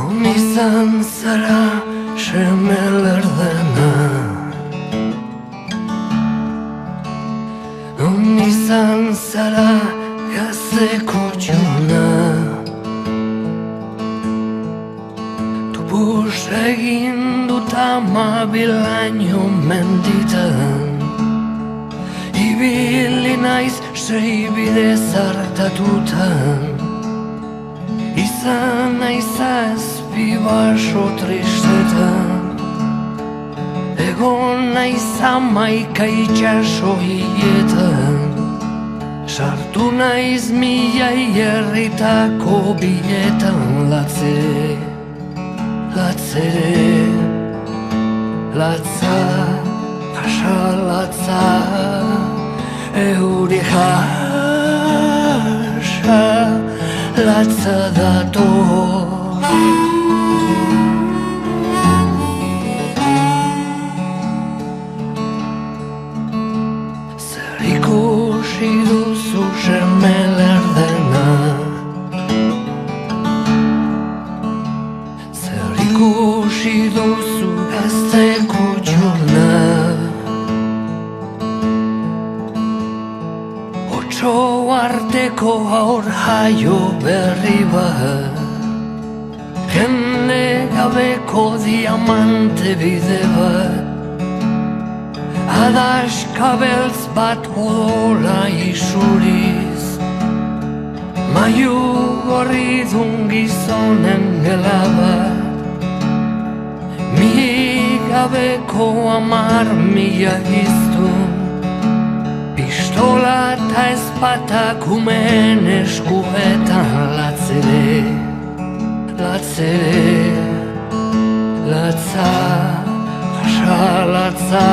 Non izan zara seme lerdena, non izan zara gazteko txuna. Tupus egin dut 12 menditan, ibili naiz sei bide zartatutan. Izan naiz zazpi baso tristetan, egon naiz 11 itxaso hiletan, sartu naiz 1000 herritako biletan. Latzere, latzere, latza, pasa latza, euri jasa, latza dator. Zer ikusi duzu seme lerdena, zer ikusi duzu gazteko txurna. Otso arteko haur jaio berri bat, jende gabeko diamante bide bat, adaskabeltz bat odola isuriz, maiu gorri dun gizonen gela bat, mi gabeko 10.000 giztun, pistola eta ezpatak umen eskuetan. Latzere, latzere, latza, jasa latza,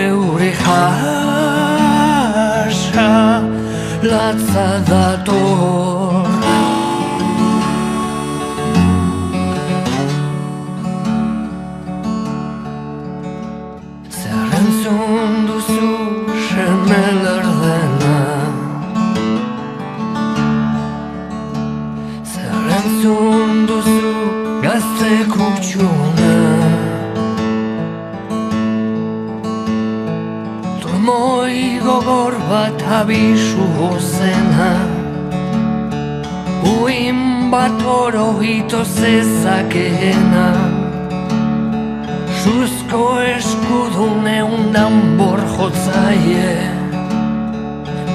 euri jasa, latza dator. Zer entzun duzu seme lerdena, zer entzun duzu gazteko txuna. Trumoi gogor bat abisu ozena, uin bat oro hito zezakeena, suzko eskudun danbor jotzaie,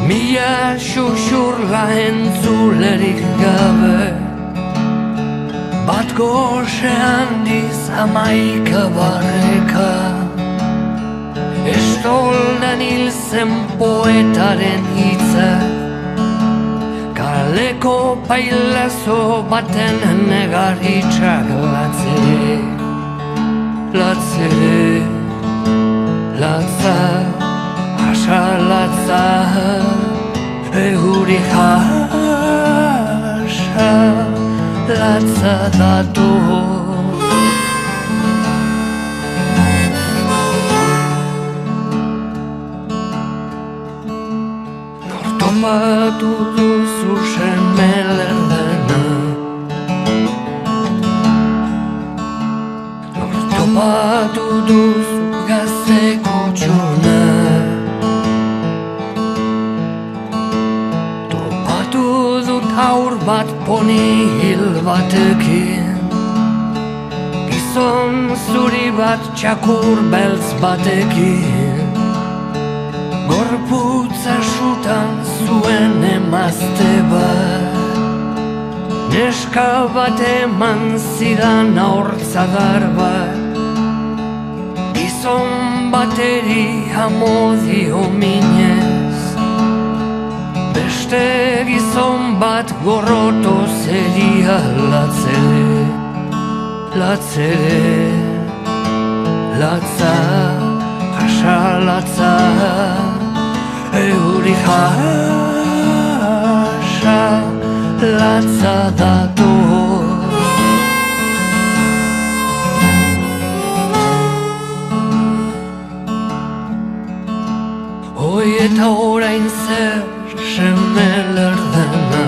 1000 xuxurla entzulerik gabe, bat goxe handiz 11 barreka, estoldan hil zen poetaren hitza, kaleko pailazo baten negarritxak. Latzere, latzere, latza, jasa latza, euri jasa, latza dator. Nor topatu duzu seme lerdena, nor topatu duzu gazteko txuna. Topatu dut haur bat poni hil batekin, gizon zuri bat txakur beltz batekin, gorputza sutan zuen emazte bat, neska bat eman zidan aurtzadar bat, gizon bateri amodio minez, beste gizon bat gorroto zeria. Latzere, latzere, latza, jasa latza, euri jasa, latza dator. Hoi eta orain zer seme lerdena,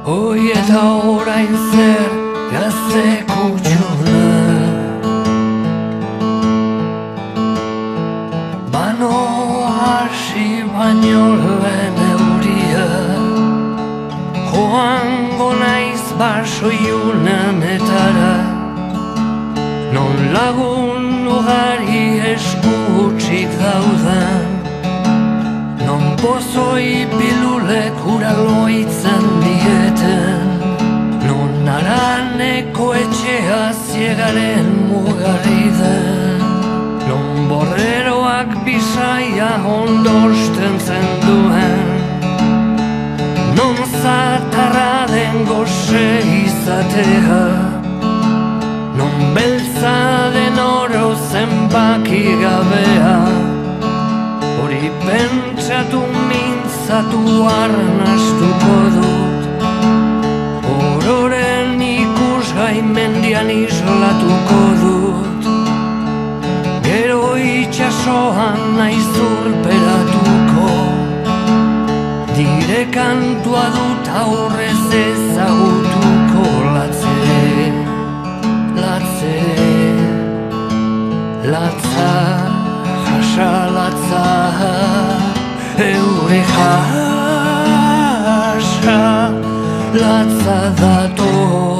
Hoi eta orain zer gazte kutxuna. Bano hasi baino lehen euria, joango naiz baso iunanetara, non lagun ugari esku hutsik daudan, non pozoi pilulek ura loitzen dieten, non haraneko etxea ziegaren mugarri den, non borreroak bisaia ondosten zenduen, non zatarra den goxe izatea, non beltza den oro zenbaki gabea, hori pentsatu mintzatu arnastuko dut, ororen ikusgai mendian islatuko dut, gero itxasoan naiz urperatuko, dire kantua dut aurrez ezagutuko latze, latze, latza, jasa latza, eure jasa, latza dator.